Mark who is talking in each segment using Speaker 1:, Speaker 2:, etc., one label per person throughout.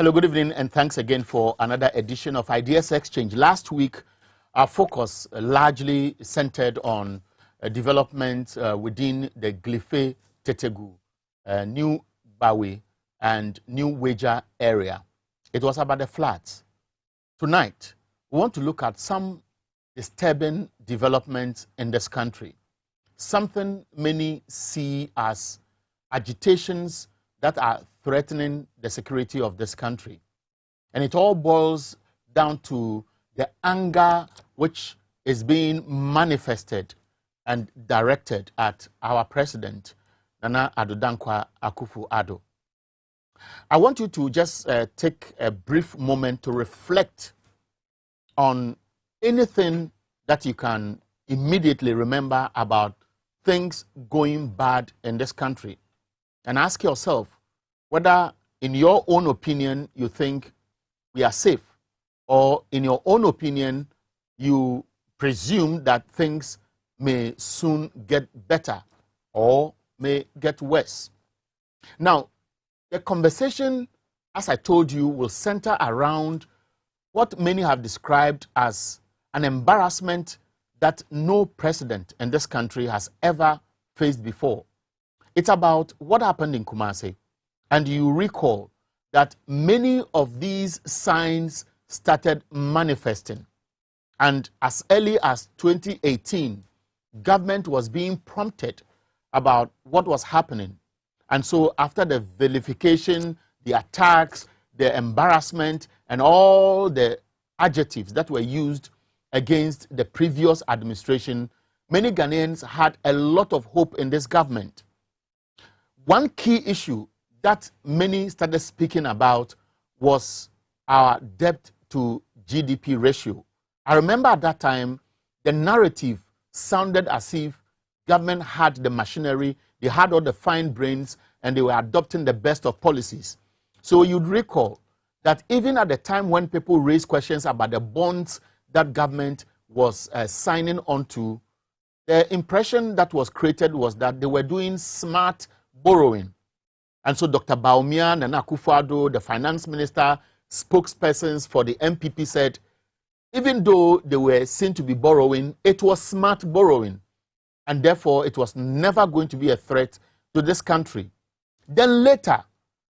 Speaker 1: Hello, good evening, and thanks again for another edition of Ideas Exchange. Last week, our focus largely centered on development within the Glife, Tetegu, New Bawe, and New Weja area. It was about the floods. Tonight, we want to look at some disturbing developments in this country, something many see as agitations that are threatening the security of this country. And it all boils down to the anger which is being manifested and directed at our president, Nana Addo Dankwa Akufo-Addo. I want you to just take a brief moment to reflect on anything that you can immediately remember about things going bad in this country, and ask yourself whether in your own opinion you think we are safe, or in your own opinion you presume that things may soon get better or may get worse. Now, the conversation, as I told you, will center around what many have described as an embarrassment that no president in this country has ever faced before. It's about what happened in Kumasi. And you recall that many of these signs started manifesting. And as early as 2018, government was being prompted about what was happening. And so after the vilification, the attacks, the embarrassment, and all the adjectives that were used against the previous administration, many Ghanaians had a lot of hope in this government. One key issue that many started speaking about was our debt to GDP ratio. I remember at that time, the narrative sounded as if government had the machinery, they had all the fine brains, and they were adopting the best of policies. So you'd recall that even at the time when people raised questions about the bonds that government was signing onto, the impression that was created was that they were doing smart borrowing. And so Dr. Bawumia, Nana Akufo-Addo, the finance minister, spokespersons for the MPP said, even though they were seen to be borrowing, it was smart borrowing. And therefore, it was never going to be a threat to this country. Then later,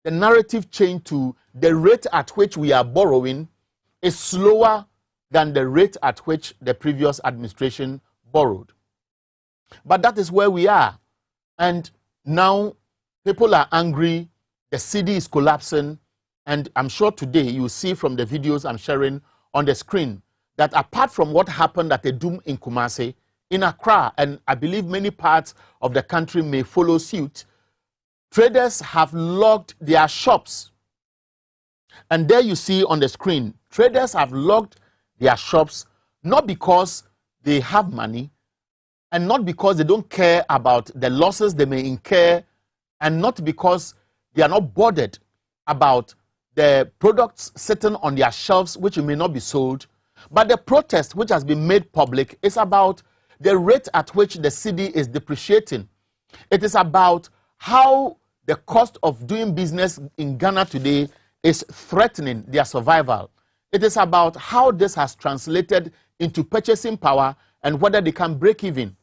Speaker 1: the narrative changed to the rate at which we are borrowing is slower than the rate at which the previous administration borrowed. But that is where we are. And now, people are angry, the city is collapsing, and I'm sure today you see from the videos I'm sharing on the screen that apart from what happened at the Doom in Kumasi, in Accra, and I believe many parts of the country may follow suit, traders have locked their shops. And there you see on the screen, traders have locked their shops not because they have money, and not because they don't care about the losses they may incur, and not because they are not bothered about the products sitting on their shelves which may not be sold. But the protest which has been made public is about the rate at which the cedi is depreciating. It is about how the cost of doing business in Ghana today is threatening their survival. It is about how this has translated into purchasing power and whether they can break even.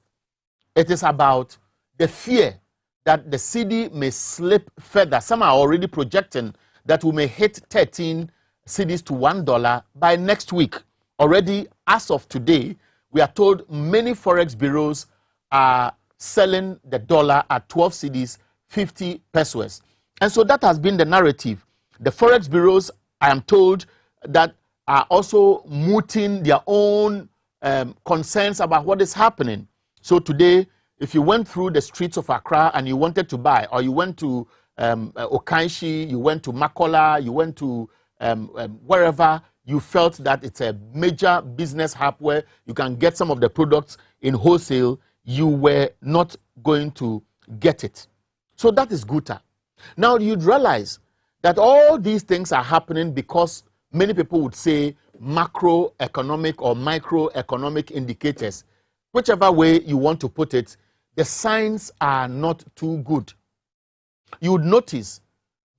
Speaker 1: It is about the fear that the cedi may slip further. Some are already projecting that we may hit 13 cedis to $1 by next week. Already, as of today, we are told many forex bureaus are selling the dollar at 12 cedis, 50 pesos. And so that has been the narrative. The forex bureaus, I am told, that are also mooting their own concerns about what is happening. So today, if you went through the streets of Accra and you wanted to buy, or you went to Okanshi, you went to Makola, you went to wherever you felt that it's a major business hub where you can get some of the products in wholesale, you were not going to get it. So that is Guta. Now you'd realize that all these things are happening because many people would say macroeconomic or microeconomic indicators. Whichever way you want to put it, the signs are not too good. You would notice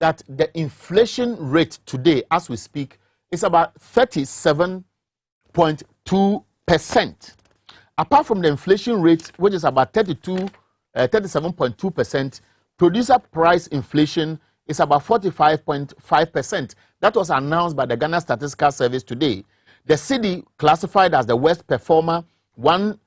Speaker 1: that the inflation rate today, as we speak, is about 37.2%. Apart from the inflation rate, which is about 37.2%, producer price inflation is about 45.5%. That was announced by the Ghana Statistical Service today. The cedi classified as the worst performer, $1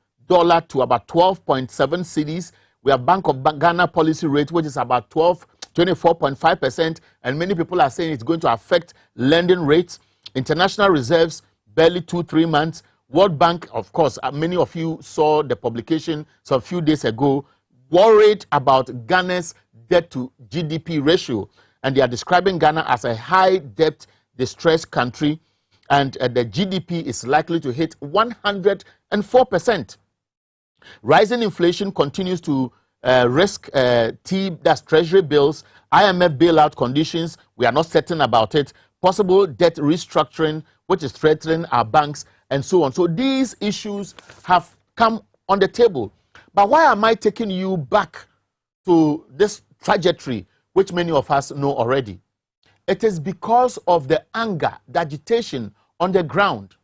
Speaker 1: to about 12.7 cedis. We have Bank of Ghana policy rate, which is about 24.5%, and many people are saying it's going to affect lending rates. International reserves, barely 2-3 months. World Bank, of course, many of you saw the publication some few days ago, worried about Ghana's debt to GDP ratio, and they are describing Ghana as a high debt distressed country, and the GDP is likely to hit 104%. Rising inflation continues to risk that's treasury bills, IMF bailout conditions, we are not certain about it, possible debt restructuring, which is threatening our banks, and so on. So these issues have come on the table. But why am I taking you back to this trajectory, which many of us know already? It is because of the anger, the agitation on the ground.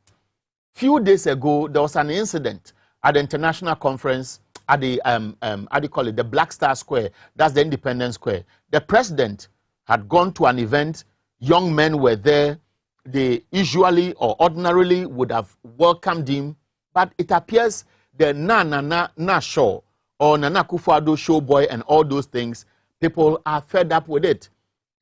Speaker 1: Few days ago, there was an incident at the international conference at the, how do you call it, the Black Star Square. That's the Independence Square. The president had gone to an event. Young men were there. They usually or ordinarily would have welcomed him, but it appears the Na show or Nana Akufo-Addo show boy and all those things, people are fed up with it.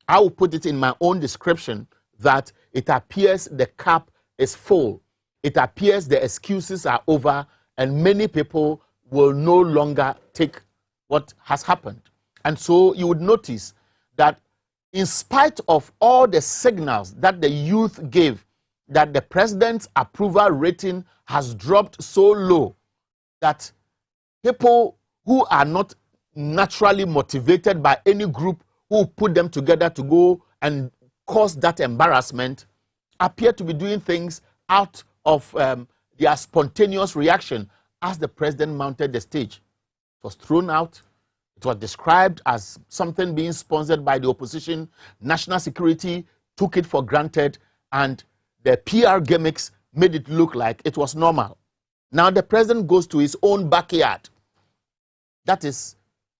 Speaker 1: I will put it in my own description that it appears the cup is full. It appears the excuses are over, and many people will no longer take what has happened. And so you would notice that in spite of all the signals that the youth gave, that the president's approval rating has dropped so low that people who are not naturally motivated by any group who put them together to go and cause that embarrassment appear to be doing things out of their spontaneous reaction as the president mounted the stage. It was thrown out. It was described as something being sponsored by the opposition. National security took it for granted, and the PR gimmicks made it look like it was normal. Now the president goes to his own backyard. That is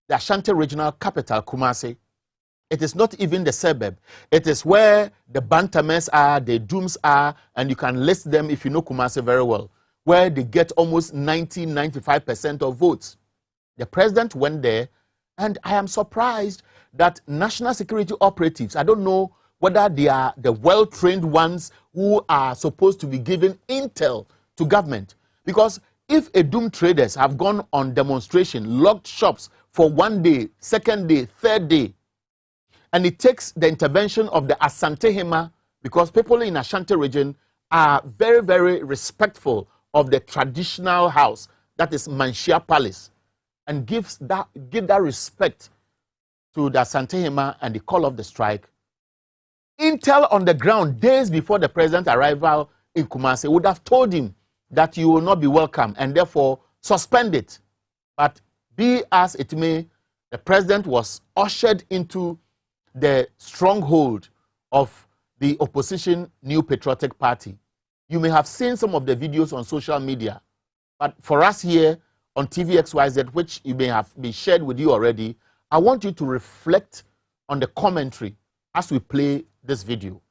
Speaker 1: the Ashanti regional capital, Kumasi. It is not even the suburb. It is where the Bantamers are, the Dooms are, and you can list them if you know Kumasi very well, where they get almost 90-95% of votes. The president went there, and I am surprised that national security operatives, I don't know whether they are the well-trained ones who are supposed to be giving intel to government. Because if a Doom traders have gone on demonstration, locked shops for 1 day, 2nd day, 3rd day, and it takes the intervention of the Asante Hema, because people in Ashanti region are very, very respectful of the traditional house, that is Manshia Palace, and give that respect to the Asante Hema and the call of the strike. Intel on the ground days before the president's arrival in Kumasi would have told him that you will not be welcome and therefore suspend it. But be as it may, the president was ushered into the stronghold of the opposition New Patriotic Party. You may have seen some of the videos on social media, but for us here on TVXYZ, which you may have been shared with you already, I want you to reflect on the commentary as we play this video.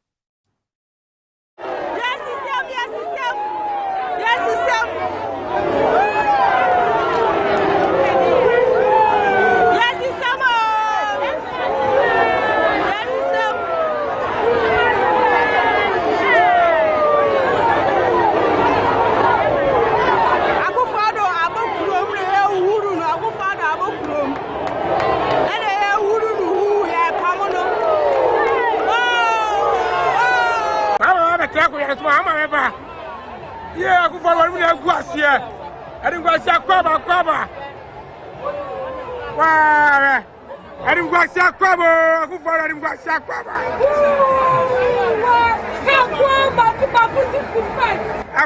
Speaker 2: Yeah, I go for one here. I didn't go see a crabber. Why? I didn't go see a crabber. I go for I didn't go see a crabber. I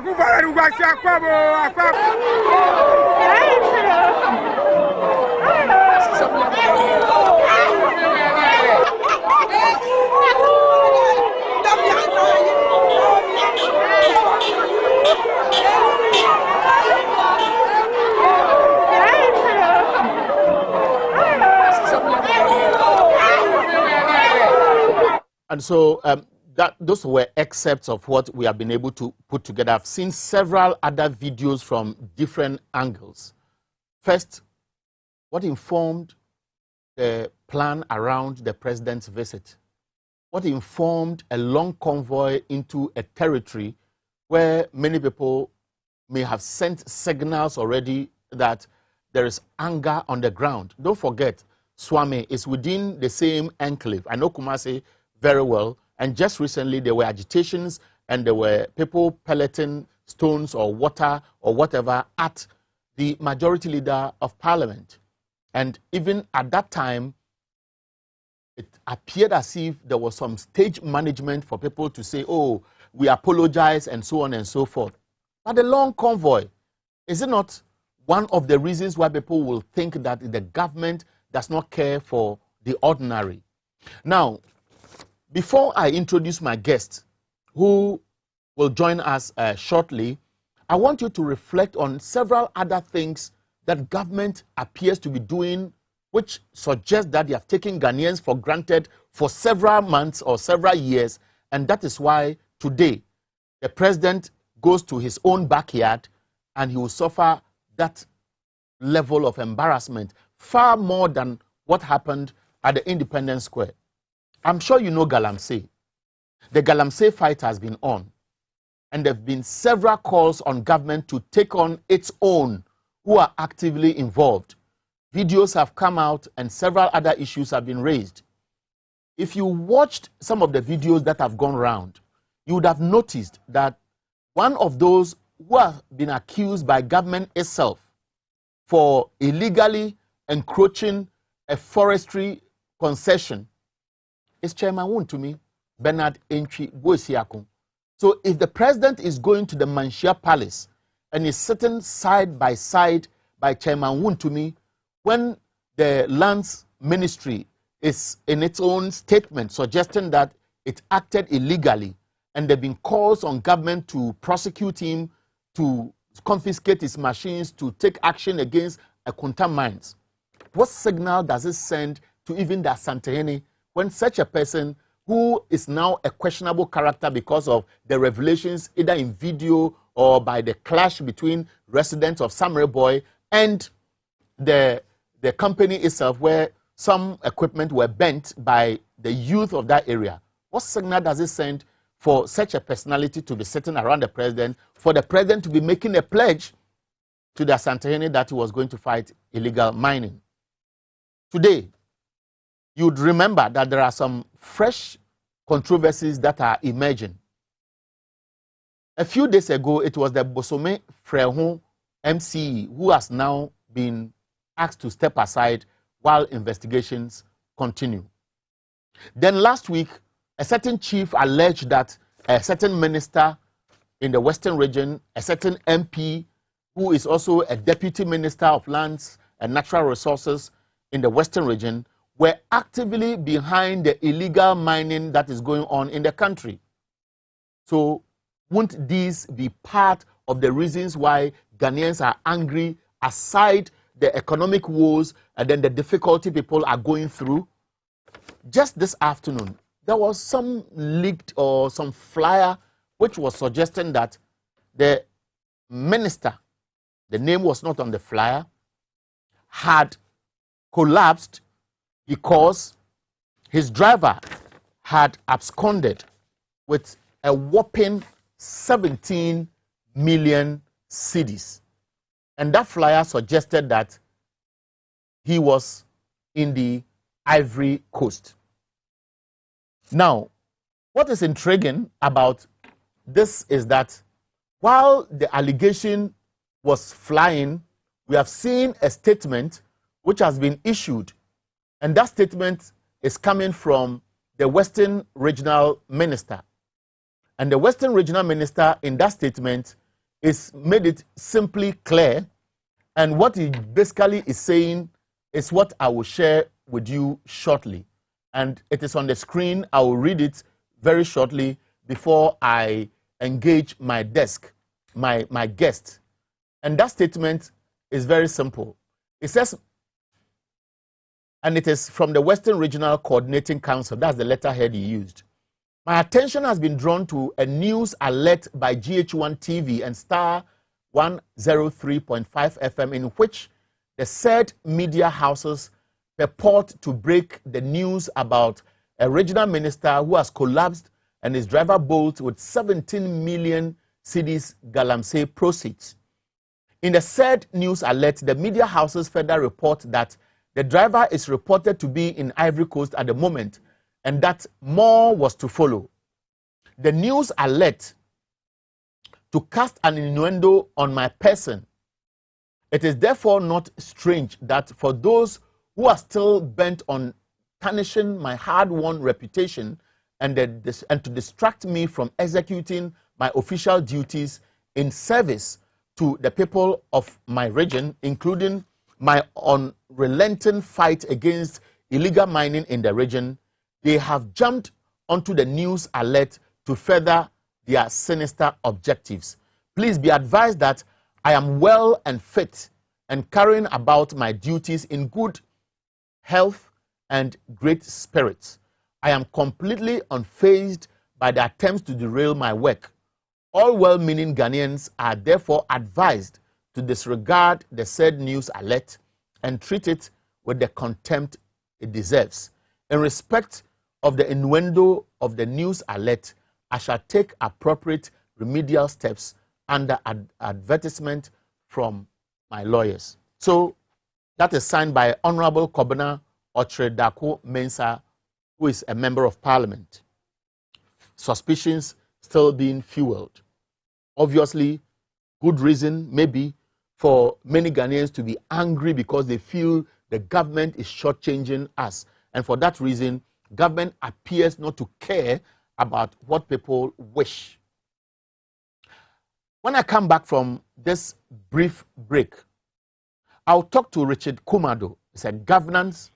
Speaker 2: go for I didn't go see a crabber.
Speaker 1: And so those were excerpts of what we have been able to put together. I've seen several other videos from different angles. First, what informed the plan around the president's visit? What informed a long convoy into a territory where many people may have sent signals already that there is anger on the ground? Don't forget, Swami is within the same enclave. I know Kumasi very well, and just recently there were agitations and there were people pelleting stones or water or whatever at the majority leader of parliament. And even at that time, it appeared as if there was some stage management for people to say, oh, we apologize and so on and so forth. But the long convoy, is it not one of the reasons why people will think that the government does not care for the ordinary? Now, before I introduce my guest, who will join us shortly, I want you to reflect on several other things that government appears to be doing, which suggests that they have taken Ghanaians for granted for several months or several years, and that is why today the president goes to his own backyard and he will suffer that level of embarrassment, far more than what happened at the Independence Square. I'm sure you know Galamsey. The Galamsey fight has been on, and there have been several calls on government to take on its own who are actively involved. Videos have come out and several other issues have been raised. If you watched some of the videos that have gone around, you would have noticed that one of those who have been accused by government itself for illegally encroaching a forestry concession is Chairman Wontumi Bernard Entry Boesiakun. So if the president is going to the Manshia Palace and is sitting side by side by Chairman Wontumi, when the lands ministry is in its own statement suggesting that it acted illegally, and there have been calls on government to prosecute him, to confiscate his machines, to take action against Akunta mines, what signal does it send to even the Asantehene when such a person who is now a questionable character because of the revelations either in video or by the clash between residents of Samre Boy and the company itself, where some equipment were bent by the youth of that area? What signal does it send for such a personality to be sitting around the president, for the president to be making a pledge to the Asantehene that he was going to fight illegal mining? Today, you'd remember that there are some fresh controversies that are emerging. A few days ago, it was the Bosome Frehun MCE who has now been asked to step aside while investigations continue. Then last week, a certain chief alleged that a certain minister in the Western region, a certain MP who is also a deputy minister of lands and natural resources in the Western region, were actively behind the illegal mining that is going on in the country. So won't these be part of the reasons why Ghanaians are angry, aside the economic woes and then the difficulty people are going through? Just this afternoon, there was some leaked or some flyer which was suggesting that the minister, the name was not on the flyer, had collapsed because his driver had absconded with a whopping 17 million cedis. And that flyer suggested that he was in the Ivory Coast. Now, what is intriguing about this is that while the allegation was flying, we have seen a statement which has been issued, and that statement is coming from the Western Regional Minister. And the Western Regional Minister in that statement is made it simply clear, and what he basically is saying is what I will share with you shortly. And it is on the screen. I will read it very shortly before I engage my desk, my guest. And that statement is very simple. It says, and it is from the Western Regional Coordinating Council, that's the letterhead he used. My attention has been drawn to a news alert by GH1 TV and Star 103.5 FM, in which the said media houses purport to break the news about a regional minister who has collapsed and his driver bowled with 17 million cedis galamsey proceeds. In the said news alert, the media houses further report that the driver is reported to be in Ivory Coast at the moment and that more was to follow. The news alert to cast an innuendo on my person. It is therefore not strange that for those who are still bent on tarnishing my hard-won reputation and to distract me from executing my official duties in service to the people of my region, including my unrelenting fight against illegal mining in the region, they have jumped onto the news alert to further their sinister objectives. Please be advised that I am well and fit and carrying about my duties in good health and great spirits. I am completely unfazed by the attempts to derail my work. All well-meaning Ghanaians are therefore advised to disregard the said news alert and treat it with the contempt it deserves. In respect of the innuendo of the news alert, I shall take appropriate remedial steps under advertisement from my lawyers. So that is signed by Honorable Kobina Otredako Mensah, who is a member of parliament. Suspicions still being fueled. Obviously, good reason maybe for many Ghanaians to be angry because they feel the government is shortchanging us. And for that reason, government appears not to care about what people wish. When I come back from this brief break, I'll talk to Richard Kumado. He's a governance.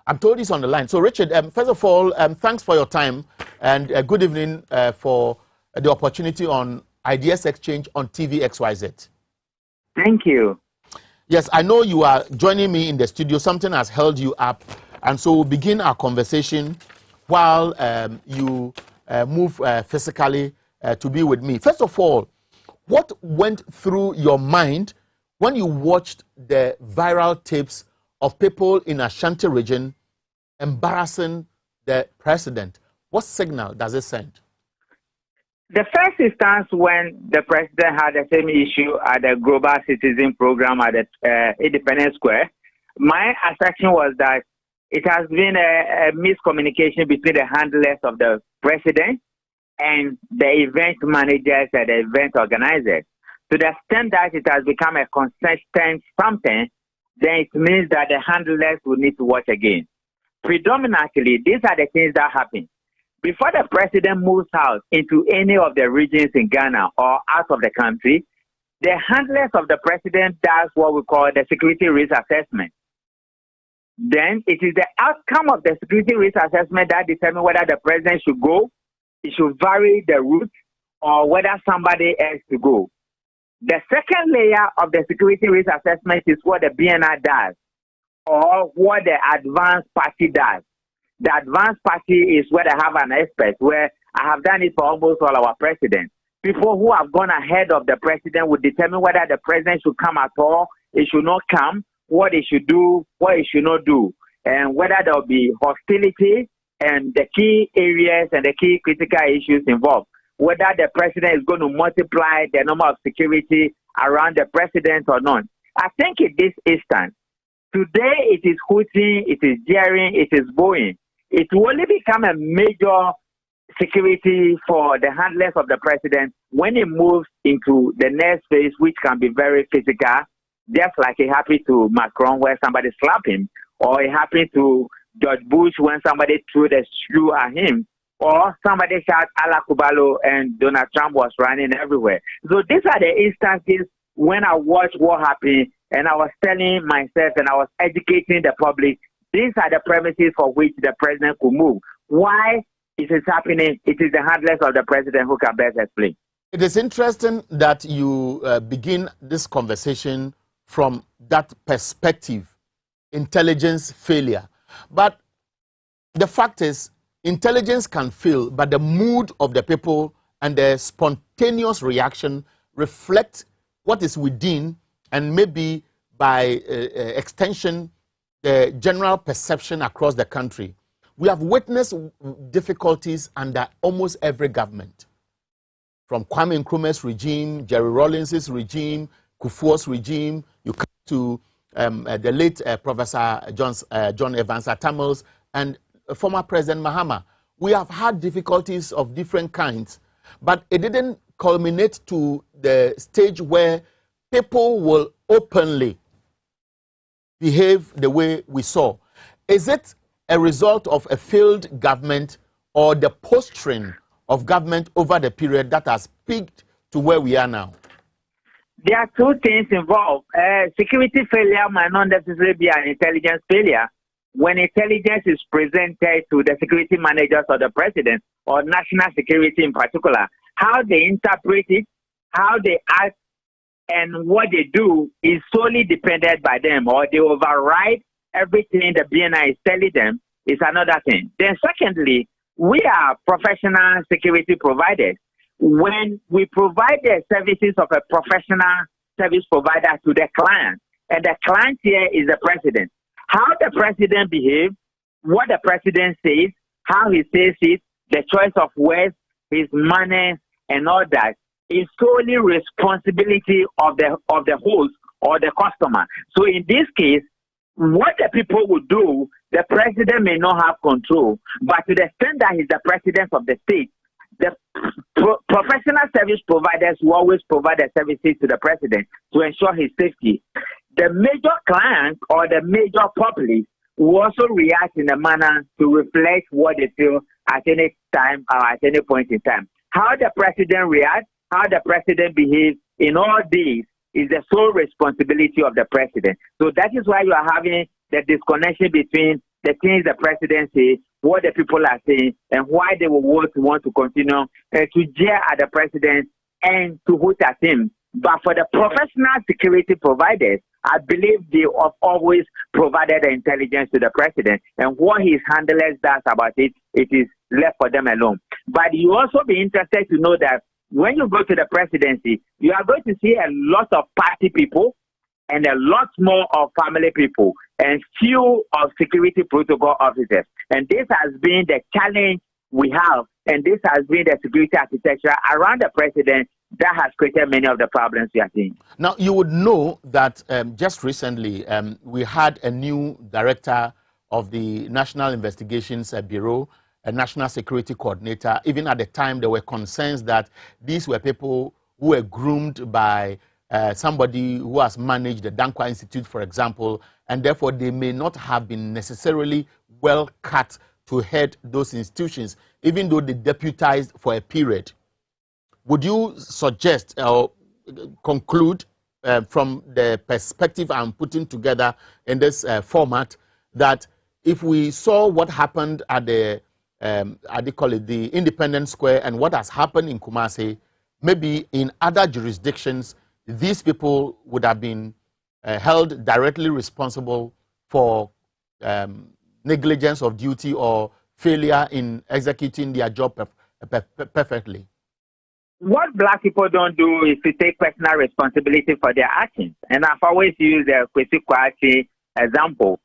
Speaker 1: I'm told he's on the line. So, Richard, first of all, thanks for your time and good evening for the opportunity on Ideas Exchange on TV XYZ.
Speaker 3: Thank you.
Speaker 1: Yes, I know you are joining me in the studio. Something has held you up, and so we'll begin our conversation while you move physically to be with me. First of all, what went through your mind when you watched the viral tapes of people in Ashanti region embarrassing the president? What signal does it send?
Speaker 3: The first instance when the president had the same issue at the Global Citizen Program at the Independence Square, my assertion was that it has been a miscommunication between the handlers of the president and the event managers and the event organizers. To the extent that it has become a consistent something, then it means that the handlers will need to watch again. Predominantly, these are the things that happen. Before the president moves out into any of the regions in Ghana or out of the country, the handlers of the president does what we call the security risk assessment. Then it is the outcome of the security risk assessment that determines whether the president should go, it should vary the route, or whether somebody else to go. The second layer of the security risk assessment is what the BNI does, or what the advanced party does. The advanced party is where they have an expert, where I have done it for almost all our presidents. People who have gone ahead of the president would determine whether the president should come at all, it should not come, what he should do, what he should not do, and whether there will be hostility and the key areas and the key critical issues involved. Whether the president is going to multiply the number of security around the president or not. I think in this instance, today it is hooting, it is jeering, it is booing. It will only become a major security for the handlers of the president when it moves into the next phase, which can be very physical, just like it happened to Macron where somebody slapped him, or it happened to George Bush when somebody threw the shoe at him, or somebody shot Ala Kubalo and Donald Trump was running everywhere. So these are the instances when I watched what happened and I was telling myself and I was educating the public, these are the premises for which the president could move. Why it is happening, it is the handlers of the president who can best explain.
Speaker 1: It is interesting that you begin this conversation from that perspective, intelligence failure. But the fact is, intelligence can fail, but the mood of the people and the spontaneous reaction reflect what is within, and maybe by extension, the general perception across the country. We have witnessed difficulties under almost every government, from Kwame Nkrumah's regime, Jerry Rawlings's regime, Kufuor's regime. You come to the late Professor John Evans Atamils and former President Mahama. We have had difficulties of different kinds, but it didn't culminate to the stage where people will openly behave the way we saw. Is it a result of a failed government or the posturing of government over the period that has peaked to where we are now?
Speaker 3: There are two things involved. Security failure might not necessarily be an intelligence failure. When intelligence is presented to the security managers or the president or national security in particular, how they interpret it, how they act, and what they do is solely dependent by them, or they override everything the BNI is telling them is another thing. Then secondly, we are professional security providers. When we provide the services of a professional service provider to the client, and the client here is the president, how the president behaves, what the president says, how he says it, the choice of words, his manners, and all that is solely responsibility of the host or the customer. So in this case, what the people would do, the president may not have control, but to the extent that he's the president of the state, the professional service providers will always provide the services to the president to ensure his safety. The major clients or the major public will also react in a manner to reflect what they feel at any time or at any point in time. How the president reacts, how the president behaves in all these is the sole responsibility of the president. So that is why you are having the disconnection between the things the president says, what the people are saying, and why they will want to continue to jeer at the president and to hoot at him. But for the professional security providers, I believe they have always provided the intelligence to the president, and what his handlers does about it, it is left for them alone. But you also be interested to know that when you go to the presidency, you are going to see a lot of party people and a lot more of family people and few of security protocol officers. And this has been the challenge we have, and this has been the security architecture around the president that has created many of the problems we are seeing.
Speaker 1: Now, you would know that just recently we had a new director of the National Investigations Bureau, a national security coordinator. Even at the time, there were concerns that these were people who were groomed by somebody who has managed the Dankwa Institute, for example, and therefore they may not have been necessarily well cut to head those institutions, even though they deputized for a period. Would you suggest or conclude from the perspective I'm putting together in this format that if we saw what happened at the the Independence Square and what has happened in Kumasi, maybe in other jurisdictions, these people would have been held directly responsible for negligence of duty or failure in executing their job perfectly?
Speaker 3: What black people don't do is to take personal responsibility for their actions. And I've always used the Kwesi Kwarteng example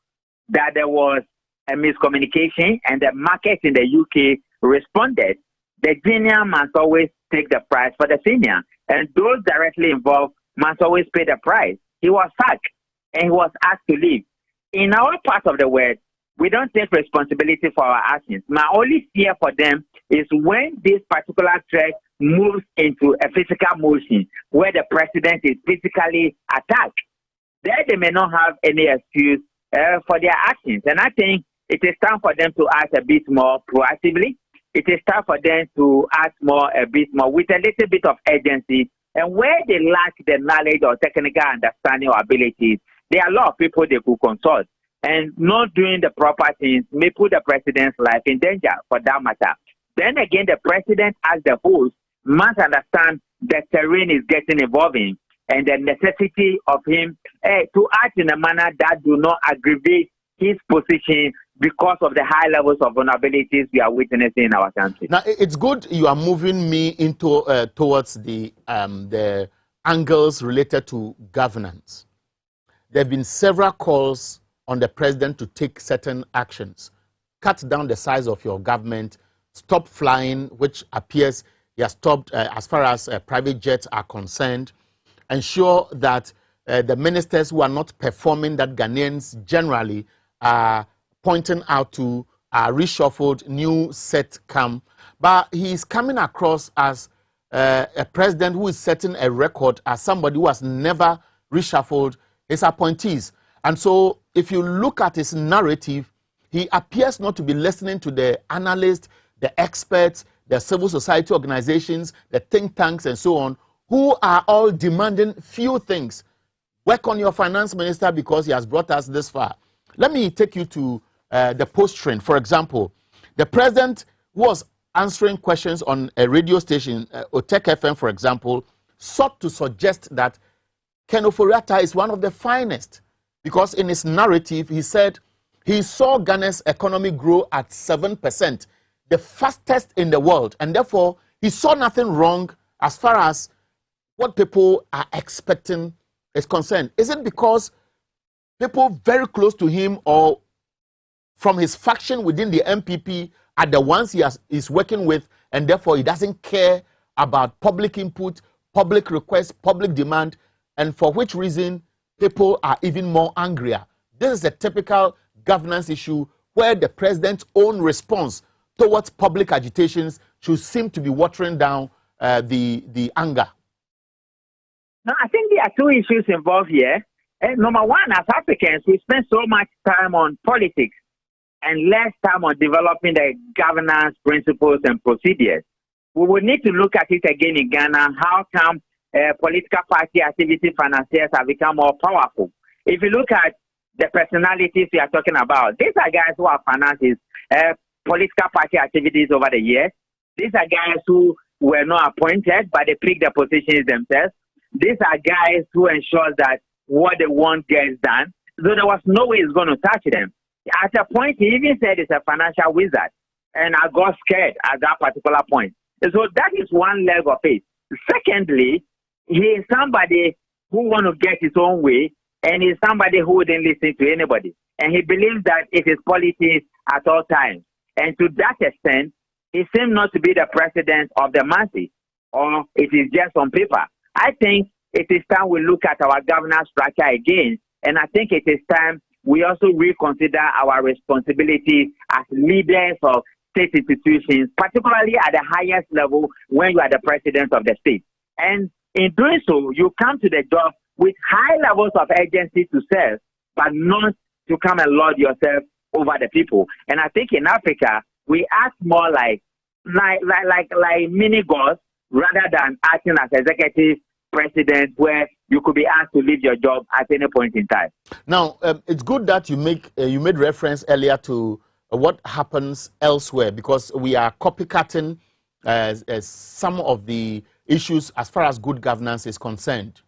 Speaker 3: that there was a miscommunication and the market in the UK responded. The junior must always take the price for the senior, and those directly involved must always pay the price. He was sacked and he was asked to leave. In our part of the world, we don't take responsibility for our actions. My only fear for them is when this particular threat moves into a physical motion where the president is physically attacked. There they may not have any excuse for their actions. And I think it is time for them to act a bit more proactively. It is time for them to act a bit more with a little bit of urgency. And where they lack the knowledge or technical understanding or abilities, there are a lot of people they could consult. And not doing the proper things may put the president's life in danger for that matter. Then again, the president as the host must understand the terrain is getting evolving and the necessity of him to act in a manner that do not aggravate his position because of the high levels of vulnerabilities we are witnessing in our country.
Speaker 1: Now, it's good you are moving me into towards the angles related to governance. There have been several calls on the president to take certain actions. Cut down the size of your government, stop flying, which appears he has stopped as far as private jets are concerned, ensure that the ministers who are not performing that Ghanaians generally are pointing out to are reshuffled, new set come. But he's coming across as a president who is setting a record as somebody who has never reshuffled his appointees. And so if you look at his narrative, he appears not to be listening to the analysts, the experts, the civil society organizations, the think tanks, and so on, who are all demanding few things. Work on your finance minister because he has brought us this far. Let me take you to the post-trend. For example, the president was answering questions on a radio station, Otek FM, for example, sought to suggest that Ken Ofori-Atta is one of the finest, because in his narrative, he said he saw Ghana's economy grow at 7%, the fastest in the world, and therefore he saw nothing wrong as far as what people are expecting is concerned. Is it because people very close to him or from his faction within the MPP are the ones he's working with, and therefore he doesn't care about public input, public request, public demand, and for which reason people are even more angrier? This is a typical governance issue where the president's own response towards public agitations should seem to be watering down the anger.
Speaker 3: No, I think there are two issues involved here. Number one, as Africans, we spend so much time on politics and less time on developing the governance principles and procedures. We will need to look at it again in Ghana. How come political party activity financiers have become more powerful? If you look at the personalities we are talking about, these are guys who have financed political party activities over the years. These are guys who were not appointed, but they picked the positions themselves. These are guys who ensure that what they want gets done. So there was no way it's going to touch them. At a point, he even said he's a financial wizard. And I got scared at that particular point. So that is one leg of it. Secondly, he is somebody who want to get his own way, and he's somebody who wouldn't listen to anybody. And he believes that it is politics at all times. And to that extent, he seems not to be the president of the masses, or it is just on paper. I think it is time we look at our governance structure again, and I think it is time we also reconsider our responsibilities as leaders of state institutions, particularly at the highest level when you are the president of the state. And in doing so, you come to the job with high levels of urgency to serve, but not to come and lord yourself over the people. And I think in Africa, we act more like mini gods rather than acting as executive president, where you could be asked to leave your job at any point in time.
Speaker 1: Now, it's good that you made reference earlier to what happens elsewhere, because we are copycatting some of the issues as far as good governance is concerned.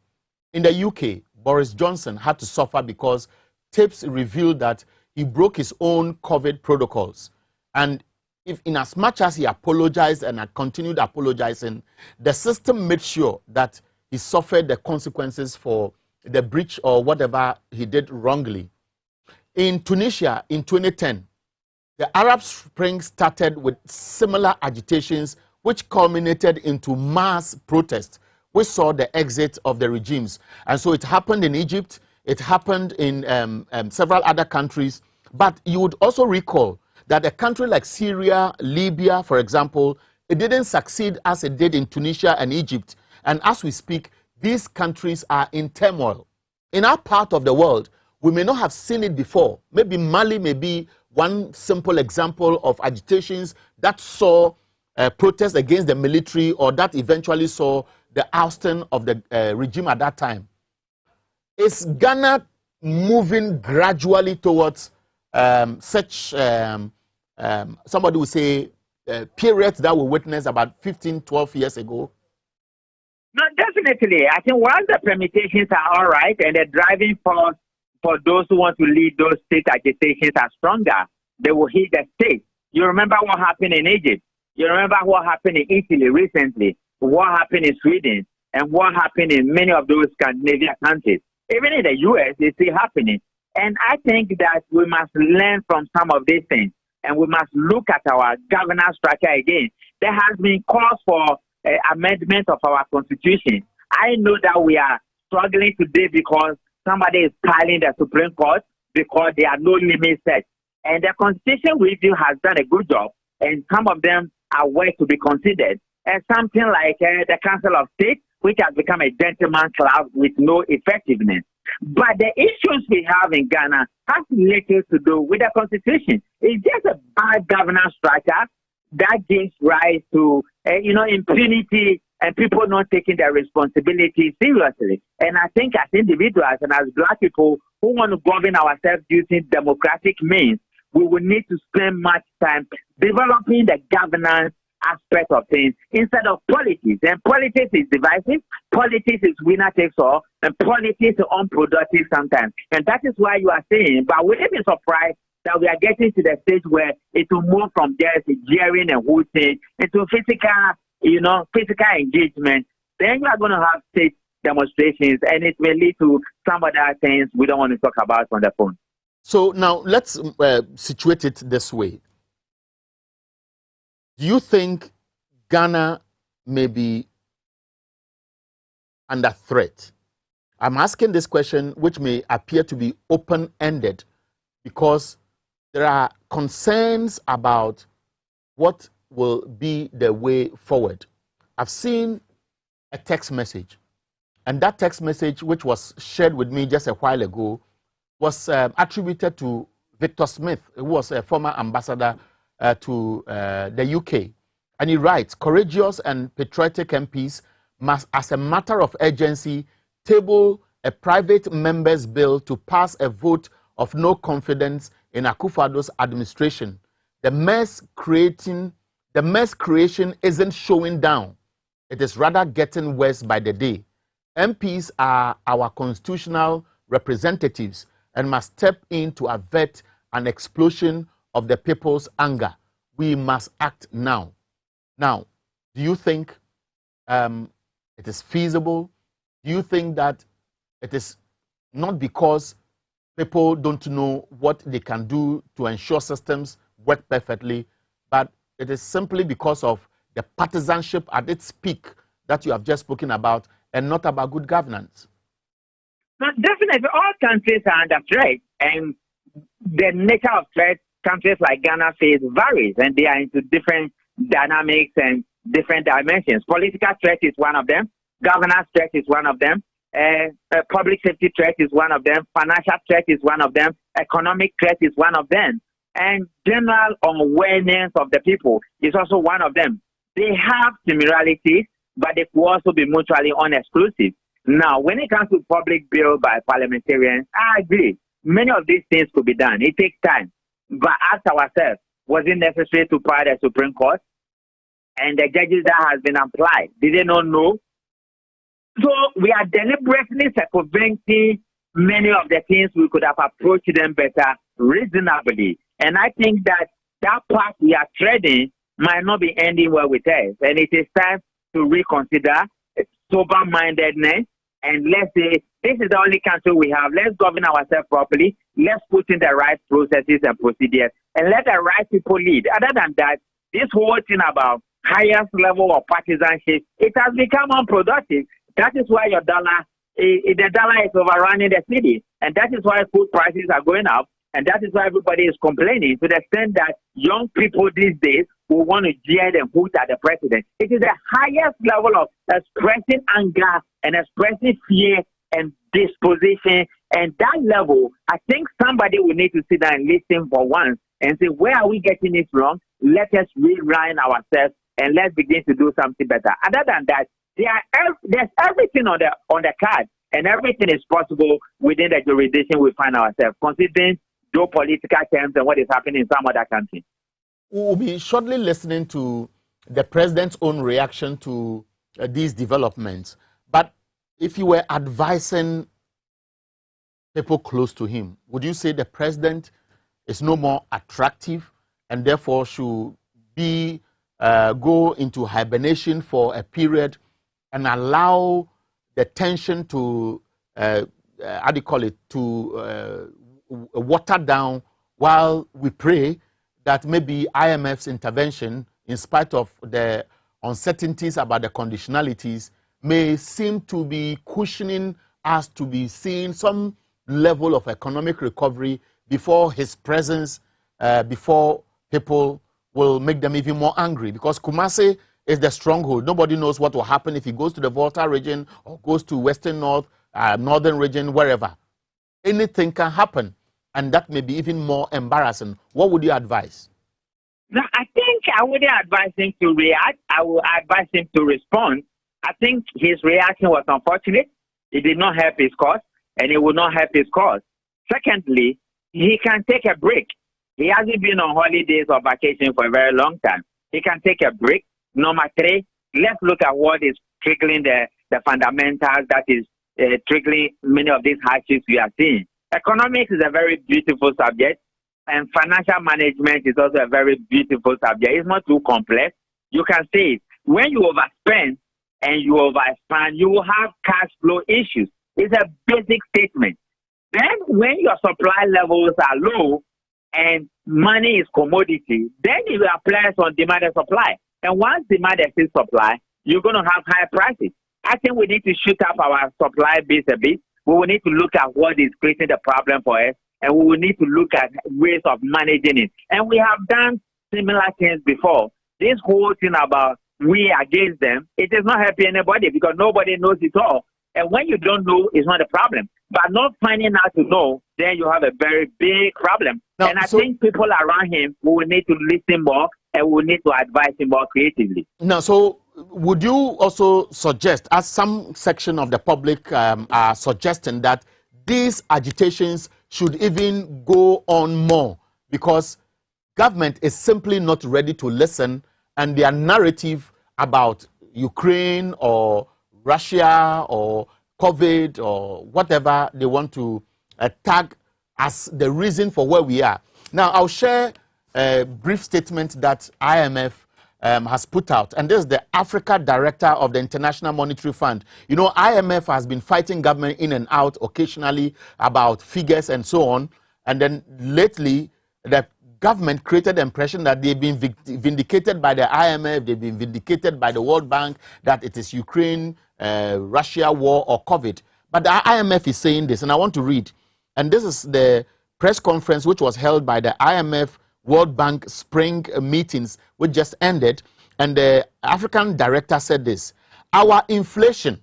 Speaker 1: In the UK, Boris Johnson had to suffer because tapes revealed that he broke his own COVID protocols. And if, in as much as he apologized and had continued apologizing, the system made sure that he suffered the consequences for the breach or whatever he did wrongly. In Tunisia, in 2010, the Arab Spring started with similar agitations, which culminated into mass protests, which saw the exit of the regimes. And so it happened in Egypt, it happened in several other countries. But you would also recall that a country like Syria, Libya, for example, it didn't succeed as it did in Tunisia and Egypt. And as we speak, these countries are in turmoil. In our part of the world, we may not have seen it before. Maybe Mali may be one simple example of agitations that saw protests against the military, or that eventually saw the ousting of the regime at that time. Is Ghana moving gradually towards such, somebody would say, periods that we witnessed about 15, 12 years ago?
Speaker 3: No, definitely. I think while the permutations are all right and the driving force for those who want to lead those state agitations are stronger, they will hit the state. You remember what happened in Egypt. You remember what happened in Italy recently, what happened in Sweden, and what happened in many of those Scandinavian countries. Even in the U.S., it's still happening. And I think that we must learn from some of these things, and we must look at our governance structure again. There has been calls for amendment of our constitution. I know that we are struggling today because somebody is piling the Supreme Court because there are no limits set. And the Constitution Review has done a good job, and some of them are worth to be considered. And something like the Council of State, which has become a gentleman club with no effectiveness. But the issues we have in Ghana have little to do with the Constitution. It's just a bad governance structure that gives rise to, impunity and people not taking their responsibility seriously. And I think as individuals and as Black people who want to govern ourselves using democratic means, we will need to spend much time developing the governance aspect of things instead of politics. And politics is divisive, politics is winner takes all, and politics is unproductive sometimes. And that is why you are saying, but we may be surprised that we are getting to the stage where it will move from just jeering and hooting into physical engagement. Then you are going to have state demonstrations, and it may lead to some other things we don't want to talk about on the phone.
Speaker 1: So now let's situate it this way. Do you think Ghana may be under threat? I'm asking this question, which may appear to be open-ended, because there are concerns about what will be the way forward. I've seen a text message, and that text message, which was shared with me just a while ago, was attributed to Victor Smith, who was a former ambassador to the UK. And he writes, courageous and patriotic MPs must, as a matter of urgency, table a private member's bill to pass a vote of no confidence in Akufo-Addo's administration. The mess creation isn't showing down. It is rather getting worse by the day. MPs are our constitutional representatives and must step in to avert an explosion of the people's anger. We must act now. Now, do you think it is feasible? Do you think that it is not because people don't know what they can do to ensure systems work perfectly, but it is simply because of the partisanship at its peak that you have just spoken about, and not about good governance?
Speaker 3: No, definitely, all countries are under threat, and the nature of threat countries like Ghana face varies, and they are into different dynamics and different dimensions. Political threat is one of them. Governance threat is one of them. Public safety threat is one of them. Financial threat is one of them. Economic threat is one of them. And general awareness of the people is also one of them. They have similarities, but they could also be mutually unexclusive. Now, when it comes to public bill by parliamentarians, I agree. Many of these things could be done. It takes time. But ask ourselves, was it necessary to power the Supreme Court? And the judges that has been applied, did they not know? So we are deliberately circumventing many of the things we could have approached them better reasonably. And I think that that path we are treading might not be ending well with us. And it is time to reconsider sober-mindedness. And let's say, this is the only country we have. Let's govern ourselves properly. Let's put in the right processes and procedures. And let the right people lead. Other than that, this whole thing about highest level of partisanship, it has become unproductive. That is why the dollar is overrunning the city. And that is why food prices are going up. And that is why everybody is complaining, to the extent that young people these days will want to jeer and hoot at the president. It is the highest level of expressing anger and expressing fear and disposition. And that level, I think somebody will need to sit down and listen for once and say, where are we getting this wrong? Let us realign ourselves and let's begin to do something better. Other than that, there's everything on the card, and everything is possible within the jurisdiction we find ourselves, considering geopolitical terms and what is happening in some other countries.
Speaker 1: We'll be shortly listening to the president's own reaction to these developments. But if you were advising people close to him, would you say the president is no more attractive and therefore should be go into hibernation for a period and allow the tension to how do you call it, to water down while we pray that maybe IMF's intervention, in spite of the uncertainties about the conditionalities, may seem to be cushioning us to be seeing some level of economic recovery before his presence, before people will make them even more angry. Because Kumasi is the stronghold. Nobody knows what will happen if he goes to the Volta region or goes to Western North, Northern region, wherever. Anything can happen, and that may be even more embarrassing. What would you advise?
Speaker 3: No, I think I wouldn't advise him to react. I would advise him to respond. I think his reaction was unfortunate. It did not help his cause, and it will not help his cause. Secondly, he can take a break. He hasn't been on holidays or vacation for a very long time. He can take a break. Number three, let's look at what is triggering the fundamentals that is triggering many of these hardships we are seeing. Economics is a very beautiful subject, and financial management is also a very beautiful subject. It's not too complex. You can see it. When you overspend and you overexpand, you will have cash flow issues. It's a basic statement. Then when your supply levels are low and money is commodity, then you apply on demand and supply. And once demand exceeds supply, you're going to have higher prices. I think we need to shoot up our supply base a bit. We will need to look at what is creating the problem for us, and we will need to look at ways of managing it. And we have done similar things before. This whole thing about we against them, it is not helping anybody because nobody knows it all. And when you don't know, it's not a problem. But not finding out to know, then you have a very big problem. Now, and I think people around him will need to listen more and will need to advise him more creatively.
Speaker 1: Now, so would you also suggest, as some section of the public are suggesting, that these agitations should even go on more because government is simply not ready to listen, and their narrative about Ukraine or Russia or COVID or whatever they want to tag as the reason for where we are. Now, I'll share a brief statement that IMF has put out, and this is the Africa Director of the International Monetary Fund. You know, IMF has been fighting government in and out occasionally about figures and so on, and then lately the government created the impression that they've been vindicated by the IMF, they've been vindicated by the World Bank, that it is Ukraine, Russia war or COVID. But the IMF is saying this, and I want to read. And this is the press conference which was held by the IMF World Bank spring meetings, which just ended. And the African director said this: our inflation,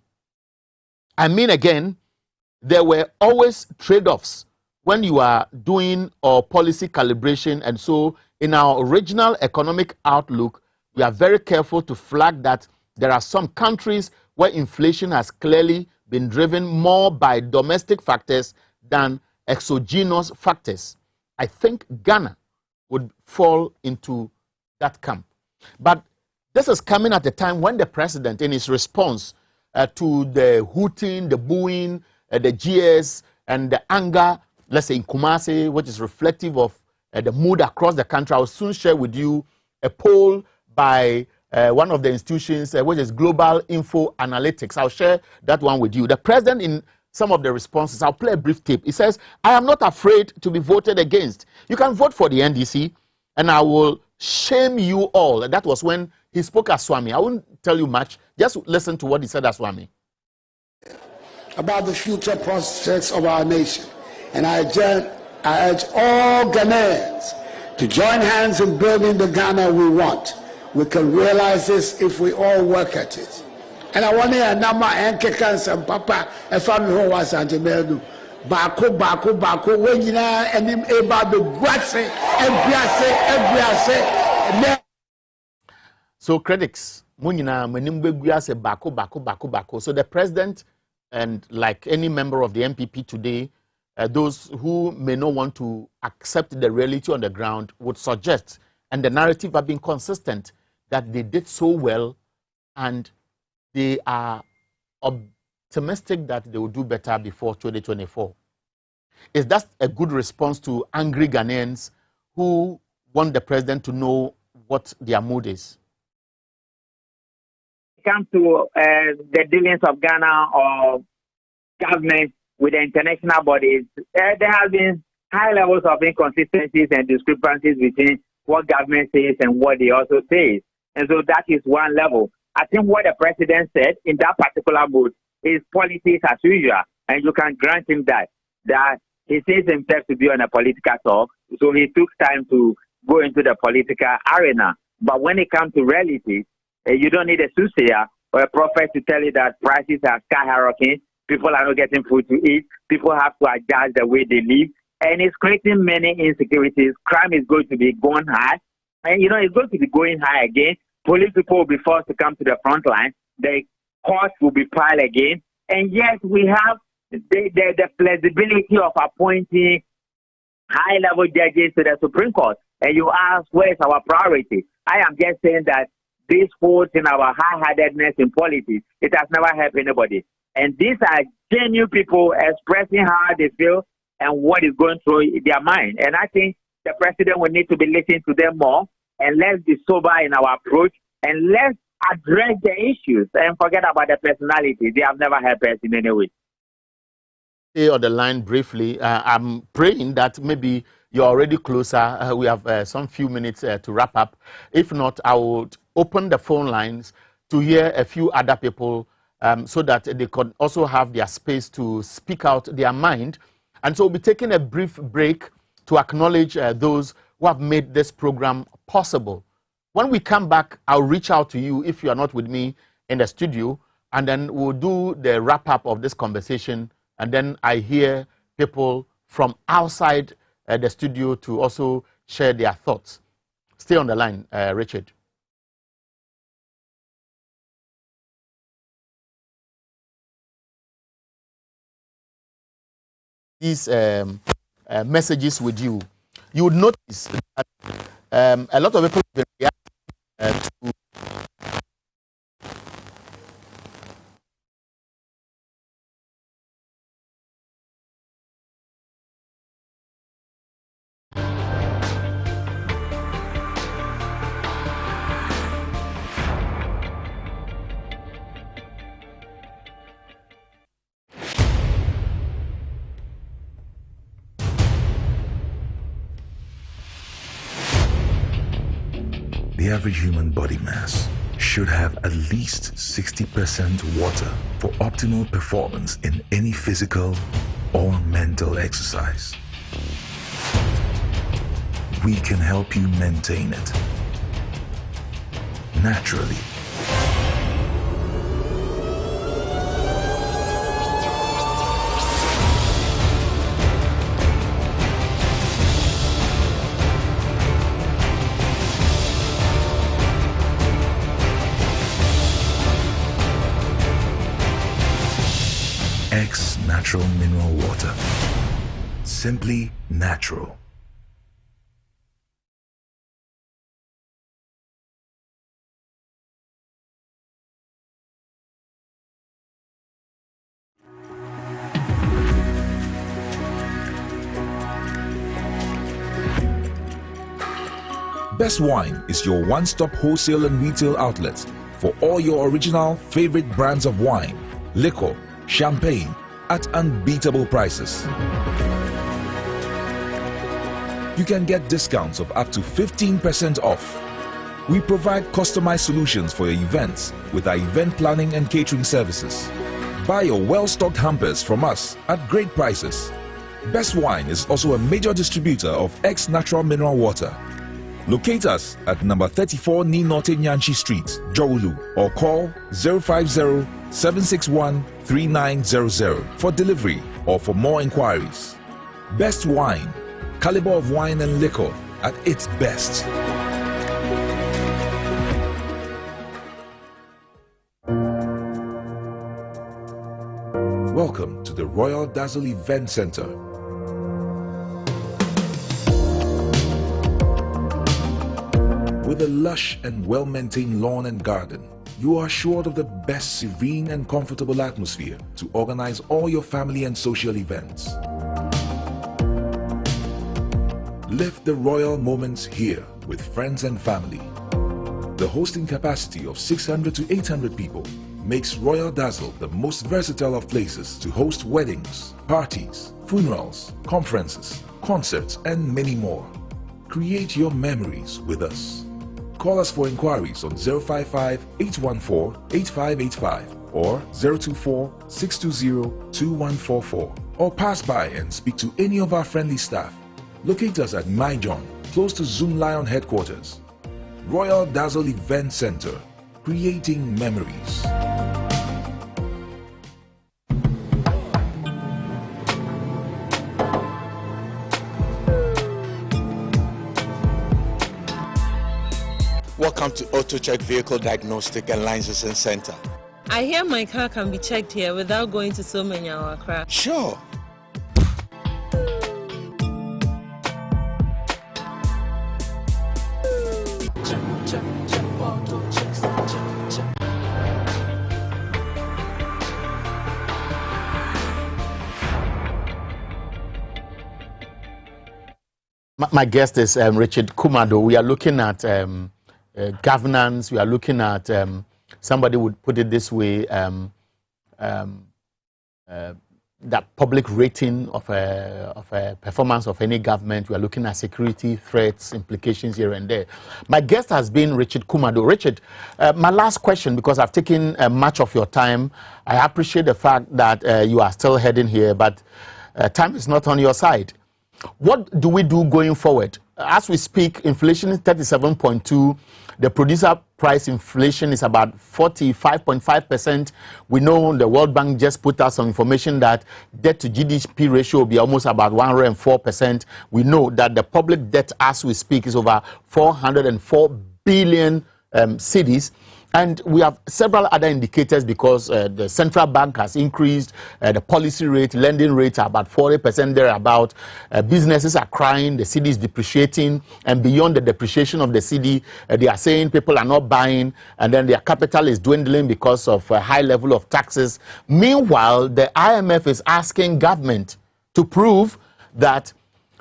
Speaker 1: I mean again, there were always trade-offs when you are doing our policy calibration. And so in our original economic outlook, we are very careful to flag that there are some countries where inflation has clearly been driven more by domestic factors than exogenous factors. I think Ghana would fall into that camp. But this is coming at a time when the president, in his response to the hooting, the booing, the jeers, and the anger, let's say in Kumasi, which is reflective of the mood across the country. I'll soon share with you a poll by one of the institutions, which is Global Info Analytics. I'll share that one with you. The president, in some of the responses, I'll play a brief tape. He says, I am not afraid to be voted against. You can vote for the NDC, and I will shame you all. And that was when he spoke as Swami. I won't tell you much. Just listen to what he said as Swami.
Speaker 4: About the future prospects of our nation. And I urge all Ghanaians to join hands in building the Ghana we want. We can realize this if we all work at it. And I want to nama enkeka and papa a family who was antimedu. Bako when you know enim eba be guase ebiase.
Speaker 1: So critics, munina menimbe guase bako. So the president, and like any member of the MPP today, those who may not want to accept the reality on the ground would suggest, and the narrative have been consistent, that they did so well and they are optimistic that they will do better before 2024. Is that a good response to angry Ghanaians who want the president to know what their mood is?
Speaker 3: Come to the dealings of Ghana or government with the international bodies, there have been high levels of inconsistencies and discrepancies between what government says and what they also say. And so that is one level. I think what the president said in that particular mood is politics as usual, and you can grant him that he says himself to be on a political talk, so he took time to go into the political arena. But when it comes to reality, you don't need a soothsayer or a prophet to tell you that prices are skyrocketing, people are not getting food to eat, people have to adjust the way they live, and it's creating many insecurities. Crime is going to be going high, and it's going to be going high again. Police people will be forced to come to the front line. The courts will be piled again, and yes, we have the flexibility of appointing high-level judges to the Supreme Court. And you ask, where is our priority? I am just saying that this holds in our high-heartedness in politics. It has never helped anybody. And these are genuine people expressing how they feel and what is going through their mind. And I think the president will need to be listening to them more, and let's be sober in our approach, and let's address the issues and forget about the personality. They have never helped us in any way.
Speaker 1: Stay on the line briefly. I'm praying that maybe you're already closer. We have some few minutes to wrap up. If not, I would open the phone lines to hear a few other people so that they could also have their space to speak out their mind. And so we'll be taking a brief break to acknowledge those who have made this program possible. When we come back, I'll reach out to you if you are not with me in the studio, and then we'll do the wrap-up of this conversation, and then I hear people from outside the studio to also share their thoughts. Stay on the line, Richard. These messages with you, you would notice that a lot of people react to
Speaker 5: The average human body mass should have at least 60% water for optimal performance in any physical or mental exercise. We can help you maintain it naturally. X Natural Mineral Water. Simply natural. Best Wine is your one-stop wholesale and retail outlet for all your original favorite brands of wine, liquor, champagne at unbeatable prices. You can get discounts of up to 15% off. We provide customized solutions for your events with our event planning and catering services. Buy your well-stocked hampers from us at great prices. Best Wine is also a major distributor of X Natural Mineral Water. Locate us at number 34 Ni Norte Nyanchi Street, Jowulu, or call 050-761-3900 for delivery or for more inquiries. Best Wine, caliber of wine and liquor at its best. Welcome to the Royal Dazzle Event Center. With a lush and well-maintained lawn and garden, you are assured of the best serene and comfortable atmosphere to organize all your family and social events. Live the royal moments here with friends and family. The hosting capacity of 600 to 800 people makes Royal Dazzle the most versatile of places to host weddings, parties, funerals, conferences, concerts, and many more. Create your memories with us. Call us for inquiries on 055-814-8585 or 024-620-2144, or pass by and speak to any of our friendly staff. Locate us at Myjohn, close to Zoom Lion headquarters. Royal Dazzle Event Center, creating memories.
Speaker 6: Welcome to AutoCheck Vehicle Diagnostic and Licensing Center.
Speaker 7: I hear my car can be checked here without going to so many hour crap.
Speaker 6: Sure.
Speaker 1: My guest is Richard Kumado. We are looking at governance. We are looking at, somebody would put it this way, that public rating of a performance of any government. We are looking at security threats, implications here and there. My guest has been Richard Kumado. Richard, my last question, because I've taken much of your time. I appreciate the fact that you are still heading here, but time is not on your side. What do we do going forward? As we speak, inflation is 37.2. The producer price inflation is about 45.5%. We know the World Bank just put out some information that debt to GDP ratio will be almost about 104%. We know that the public debt as we speak is over 404 billion cedis. And we have several other indicators because the central bank has increased the policy rate, lending rates are about 40% thereabout. Businesses are crying, the cedi is depreciating, and beyond the depreciation of the cedi, they are saying people are not buying, and then their capital is dwindling because of a high level of taxes. Meanwhile, the IMF is asking government to prove that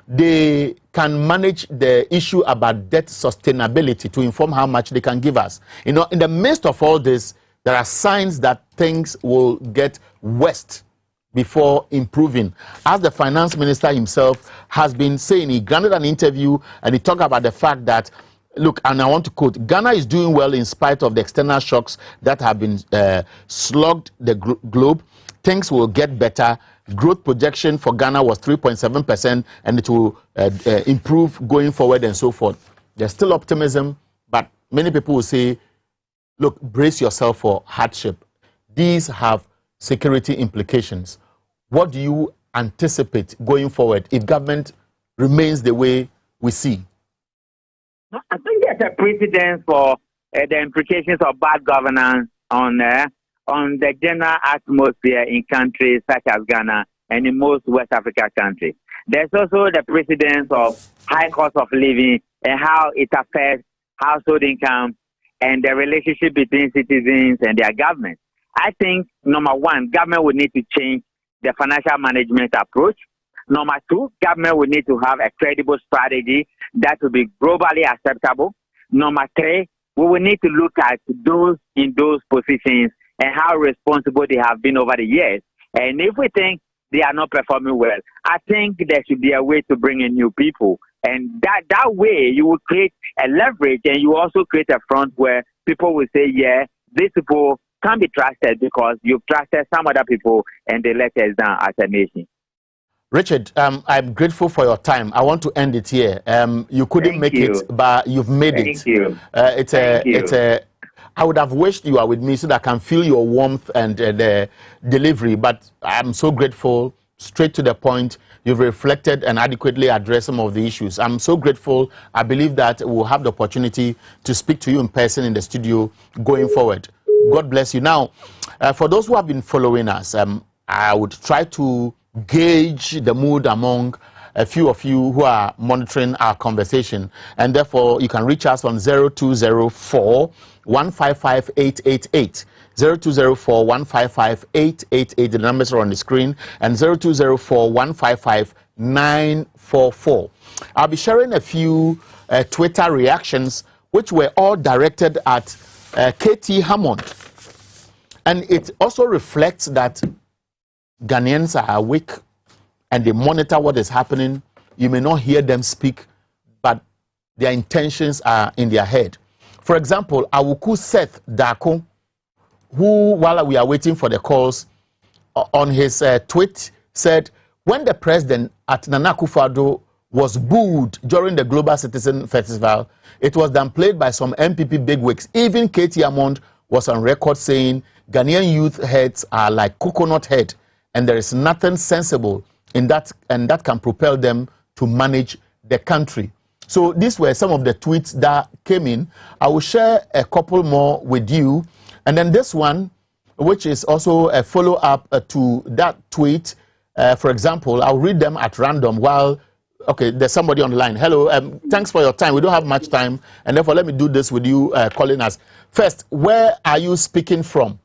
Speaker 1: they can manage the issue about debt sustainability to inform how much they can give us. You know, in the midst of all this, there are signs that things will get worse before improving. As the finance minister himself has been saying, he granted an interview and he talked about the fact that, look, and I want to quote, Ghana is doing well in spite of the external shocks that have been slugged the globe. Things will get better. Growth projection for Ghana was 3.7%, and it will improve going forward and so forth. There's still optimism, but many people will say, look, brace yourself for hardship. These have security implications. What do you anticipate going forward if government remains the way we see?
Speaker 3: I think there's a precedent for the implications of bad governance on the general atmosphere in countries such as Ghana and in most West Africa countries. There's also the precedence of high cost of living and how it affects household income and the relationship between citizens and their government. I think, number one, government would need to change the financial management approach. Number two, government would need to have a credible strategy that will be globally acceptable. Number three, we will need to look at those in those positions and how responsible they have been over the years. And if we think they are not performing well, I think there should be a way to bring in new people. And that way you will create a leverage, and you also create a front where people will say, yeah, these people can be trusted because you've trusted some other people and they let us down as a nation. Richard, I'm grateful for your time. I want to end it here. You couldn't make it, but you've made it.
Speaker 8: Thank you.
Speaker 3: I would have wished you were with me so that I can feel your warmth and the delivery, but I'm so grateful, straight to the point. You've reflected and adequately addressed some of the issues. I'm so grateful. I believe that we'll have the opportunity to speak to you in person in the studio going forward. God bless you. Now, for those who have been following us, I would try to gauge the mood among a few of you who are monitoring our conversation, and therefore you can reach us on 0204 155 888. 0204 155 888. The numbers are on the screen, and 0204 155
Speaker 1: 944. I'll be sharing a few Twitter reactions which were all directed at KT Hammond. And it also reflects that Ghanaians are awake and they monitor what is happening. You may not hear them speak, but their intentions are in their head. For example, Awuku Seth Dako, who, while we are waiting for the calls, on his tweet said, when the president at Nana Akufo-Addo was booed during the Global Citizen Festival, it was downplayed by some MPP bigwigs. Even KT Hammond was on record saying Ghanaian youth heads are like coconut head, and there is nothing sensible in that, and that can propel them to manage the country. So these were some of the tweets that came in. I will share a couple more with you. And then this one, which is also a follow-up to that tweet. For example, I'll read them at random while, okay, there's somebody on the line. Hello, thanks for your time. We don't have much time, and therefore let me do this with you calling us. First, where are you speaking from?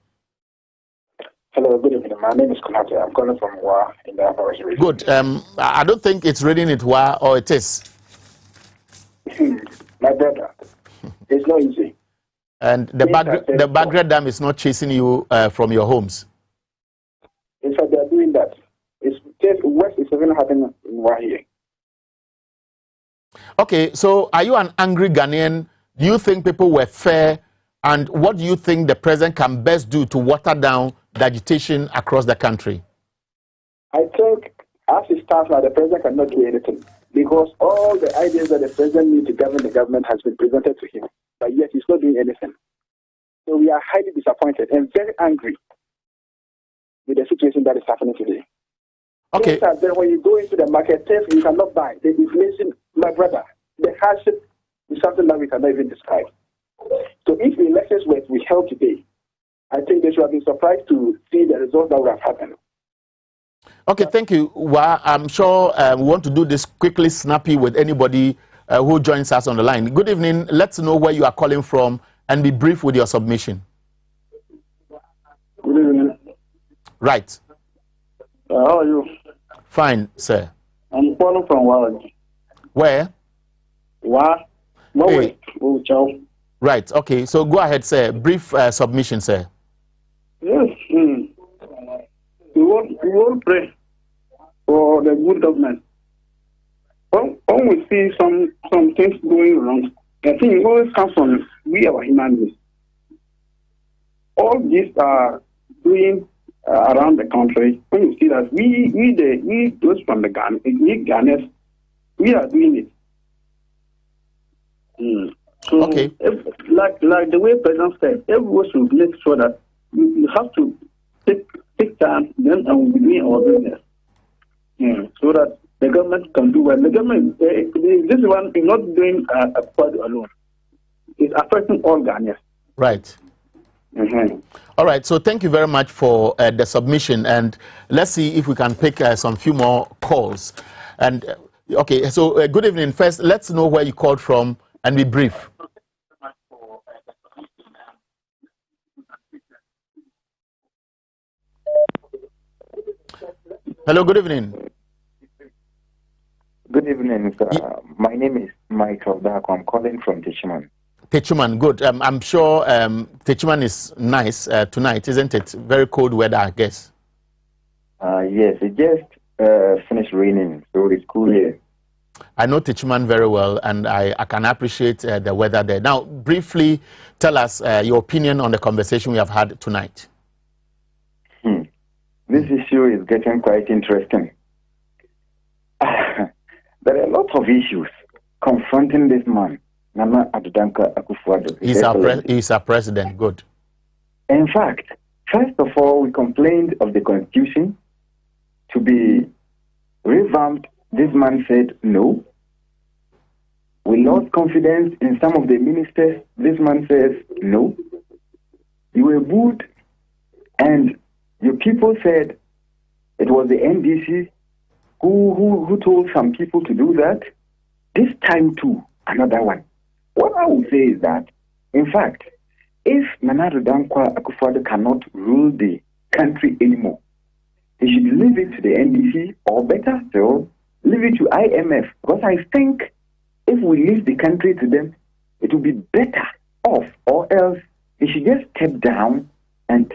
Speaker 8: Hello, good evening. My name is Konate. I'm calling from Wa in the Upper West region.
Speaker 1: Good. I don't think it's reading it Wa, or it is.
Speaker 8: My brother, it's not easy.
Speaker 1: And the Bagre Dam is not chasing you from your homes.
Speaker 8: In fact, they are doing that. West is even happening in Wa here.
Speaker 1: Okay, so are you an angry Ghanaian? Do you think people were fair? And what do you think the president can best do to water down the agitation across the country?
Speaker 8: I think, as it stands now, the president cannot do anything. Because all the ideas that the president needs to govern the government has been presented to him. But yet he's not doing anything. So we are highly disappointed and very angry with the situation that is happening today.
Speaker 1: Okay.
Speaker 8: Then when you go into the market, you cannot buy. The inflation, my brother, the hardship is something that we cannot even describe. So if the elections were to be held today, I think they should have been surprised to see the results that would have happened.
Speaker 1: Okay, thank you. Well, I'm sure we want to do this quickly, snappy with anybody who joins us on the line. Good evening. Let's know where you are calling from and be brief with your submission.
Speaker 8: Good evening.
Speaker 1: Right.
Speaker 8: How are you?
Speaker 1: Fine, sir.
Speaker 8: I'm calling from Wa.
Speaker 1: Where?
Speaker 8: Wa.
Speaker 1: Hey.
Speaker 8: Oh, ciao.
Speaker 1: Right. Okay. So go ahead, sir. Brief submission, sir.
Speaker 8: Yes. We won't pray for the good government. When we see some things going wrong, I think it always comes from we, our human beings. All these are doing around the country. When you see that we those from the Ghana, we Ghanaians, we are doing it. So
Speaker 1: okay.
Speaker 8: Like the way President said, everyone should make sure that you have to take time, then I will be doing our business. So that the government can do well. The government, this one is not doing a part alone. It's affecting all Ghanaians.
Speaker 1: Right. All right. So thank you very much for the submission, and let's see if we can pick some few more calls. And okay. So good evening. First, let's know where you called from and be brief. Hello, good evening.
Speaker 9: Good evening, sir. My name is Michael Dako. I'm calling from Techiman.
Speaker 1: Techiman, good. I'm sure Techiman is nice tonight, isn't it? Very cold weather, I guess.
Speaker 9: Yes, it just finished raining, so it's cool here.
Speaker 1: I know Techiman very well, and I can appreciate the weather there. Now, briefly, tell us your opinion on the conversation we have had tonight.
Speaker 9: This issue is getting quite interesting. There are a lot of issues confronting this man, Nana Akufo-Addo.
Speaker 1: He's our president, good.
Speaker 9: In fact, first of all, we complained of the constitution to be revamped. This man said no. We lost confidence in some of the ministers. This man says no. You were booed, and your people said it was the NDC who told some people to do that. This time too, another one. What I would say is that, in fact, if Nana Akufo-Addo cannot rule the country anymore, he should leave it to the NDC, or better still, leave it to IMF. Because I think if we leave the country to them, it will be better off, or else he should just step down and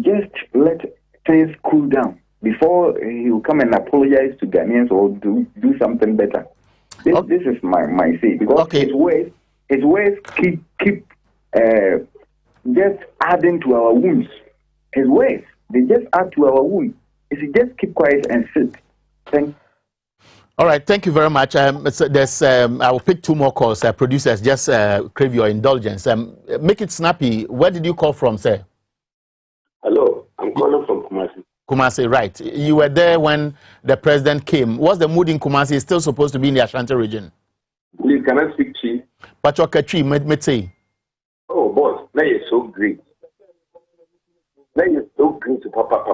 Speaker 9: just let things cool down before he will come and apologize to Ghanaians or do something better. This is my say, because his ways keep just adding to our wounds. His ways, they just add to our wounds. If you just keep quiet and sit.
Speaker 1: All right, thank you very much. I will pick 2 more calls. Producers, just crave your indulgence. Make it snappy. Where did you call from, sir?
Speaker 10: Hello, I'm calling from Kumasi.
Speaker 1: Kumasi, right. You were there when the president came. What's the mood in Kumasi? It's still supposed to be in the Ashanti region.
Speaker 10: Please, can I speak to you?
Speaker 1: Pachokachi, Mete.
Speaker 10: Oh, boss, that is so great. That is so great, Papa.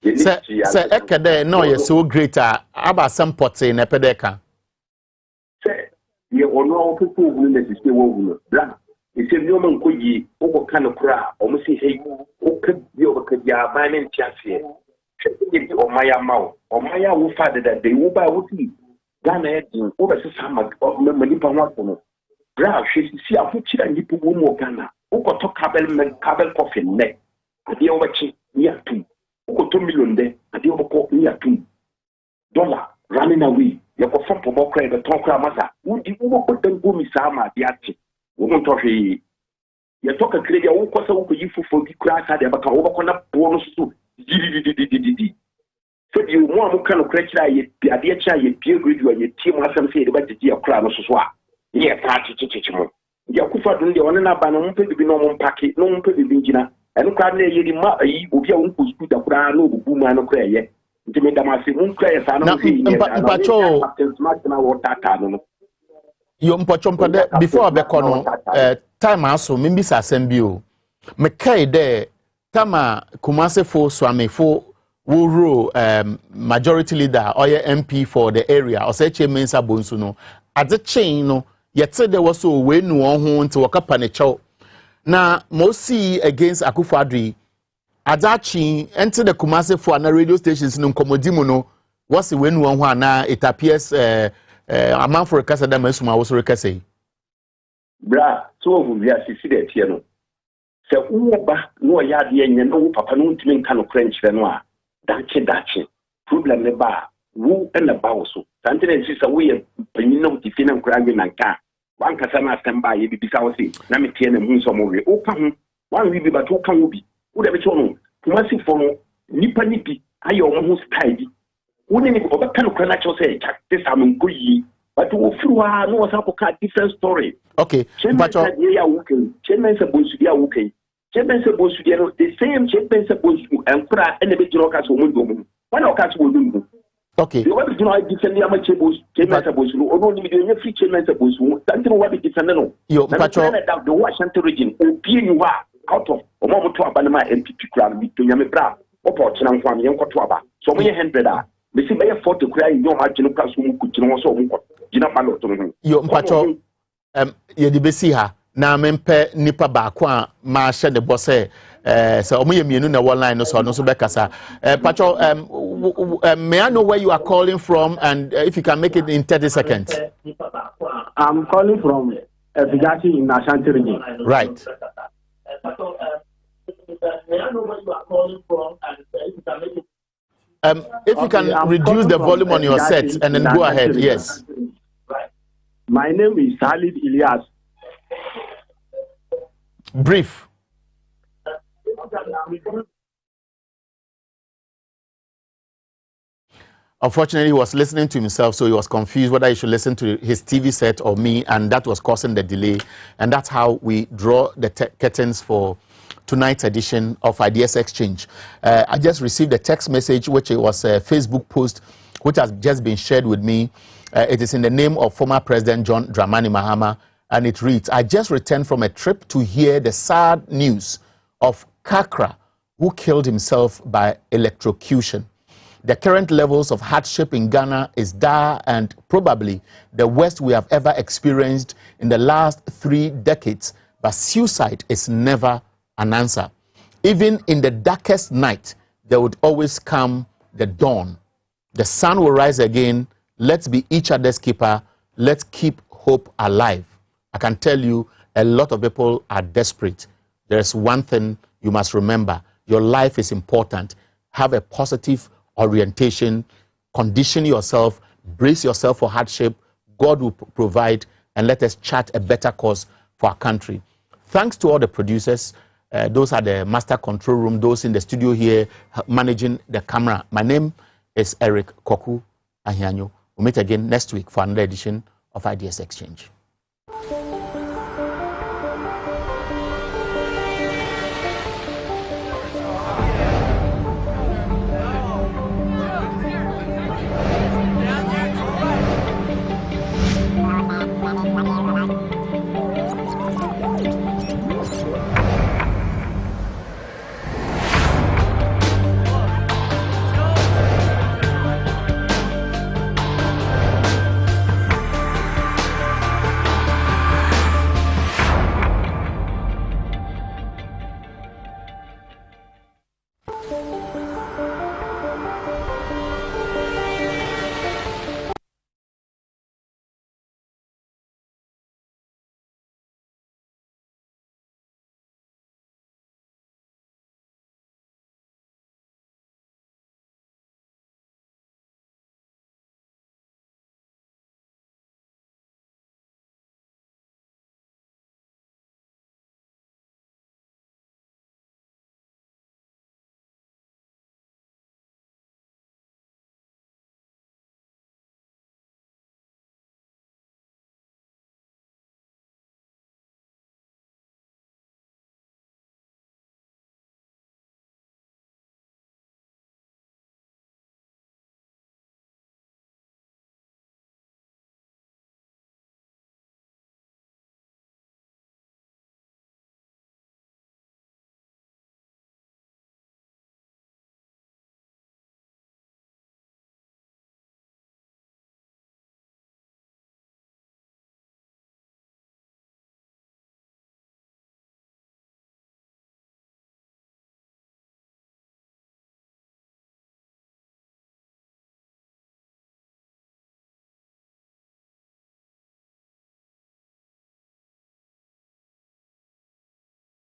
Speaker 1: Sir, Ekade, no, you're so great. About some pots in Epedeka.
Speaker 10: Sir, you know, people who necessarily will not. It's a woman could ye over kind of cry, almost say, hey, who could be over Kadia, my name Chassia. Or Maya Mao, or Maya will father that they will buy with me. Ghana, over some of Manipa Wapono. Bra, she see a future and you put one more Ghana. Who got to cabel coffin neck. At the overching, near 2. Who got 2 million there, at the overcoat near $2 running away. You got from for credit, the talk massa. Who did you put them go, Miss Sama, the archie? Woman talk you talk a clear, who was over you for the crash had ever come over on a bonus to. So you want kind of crash, a dear child, you peer grid, you team was some say about the dear crowd of Swat. Yes, party to teach him. You could find the one and up and to be no one packet, no one put the engine, and crowd near you, will be able to put the crowd, no boom and no cray. To make them say, won't cry, I don't see
Speaker 1: before Bekono, time also, maybe Sasembio. Mekai de Tama Kumase fo Swame fo Wuro majority leader or MP for the area or say Mensa Bonsuno. At the chain, no, yet said there was so way no one to work up on a chow. Now, Mosi against Akufo-Addo, Adachi enter the Kumase for an radio stations no Komodimono. What's the win one now? It appears a man for a casa that Mesuma was recassi.
Speaker 10: Bra, so we are see that here no. So Uba no yard yen no papa no to kind of French Renoir. Dachi. Problem the bar, woo and the bowso. Something is a way of penino defin and crabbing and car. One Casana stand by you because I say, Namitian and Moon some movie. Open one will be but two can be. Would have shown Kumasi for Nipa Nipi, I almost tidy. Wouldn't it over kind of cranach say, this I'm good ye, but to through no was a different story.
Speaker 1: Okay,
Speaker 10: but Chairman's supposed to be okay. Chairman's supposed to be the same Chairman's supposed to and cry and the big rockers will one of us will do.
Speaker 1: Okay.
Speaker 10: The one is not defending Amachables, Chairman's supposed to, or only doing a free Chairman's supposed to, something what it is no.
Speaker 1: You, Patrol,
Speaker 10: the Washington region, or you are out of a moment to Abanama MPP crowd to Yamibra, or Portland from Yonkotwaba. So many 100 are. They say, may afford to cry in your marginal class who could also, you know,
Speaker 1: you, Patrol, Yedibesiha. Na mempe nipa bakwa ma hye ne bose so omo yemienu na one line no so bekasa Pacho may I know where you are calling from and if you can make it in 30 seconds.
Speaker 11: I'm calling from Vigati in Ashanti region.
Speaker 1: Right.
Speaker 11: May I know where you are calling from and if you can make it
Speaker 1: if you can reduce the volume on your set and then go ahead. Yes.
Speaker 11: Right. My name is Khalid Ilyas.
Speaker 1: Brief. Unfortunately, he was listening to himself, so he was confused whether he should listen to his TV set or me, and that was causing the delay. And that's how we draw the curtains for tonight's edition of Ideas Exchange. I just received a text message, which was a Facebook post, which has just been shared with me. It is in the name of former President John Dramani Mahama. And it reads, I just returned from a trip to hear the sad news of Kakra, who killed himself by electrocution. The current levels of hardship in Ghana is dire and probably the worst we have ever experienced in the last 3 decades. But suicide is never an answer. Even in the darkest night, there would always come the dawn. The sun will rise again. Let's be each other's keeper. Let's keep hope alive. I can tell you, a lot of people are desperate. There's one thing you must remember. Your life is important. Have a positive orientation. Condition yourself. Brace yourself for hardship. God will provide, and let us chart a better course for our country. Thanks to all the producers. Those are the master control room. Those in the studio here managing the camera. My name is Eric Koku Ahianyo. We'll meet again next week for another edition of Ideas Exchange.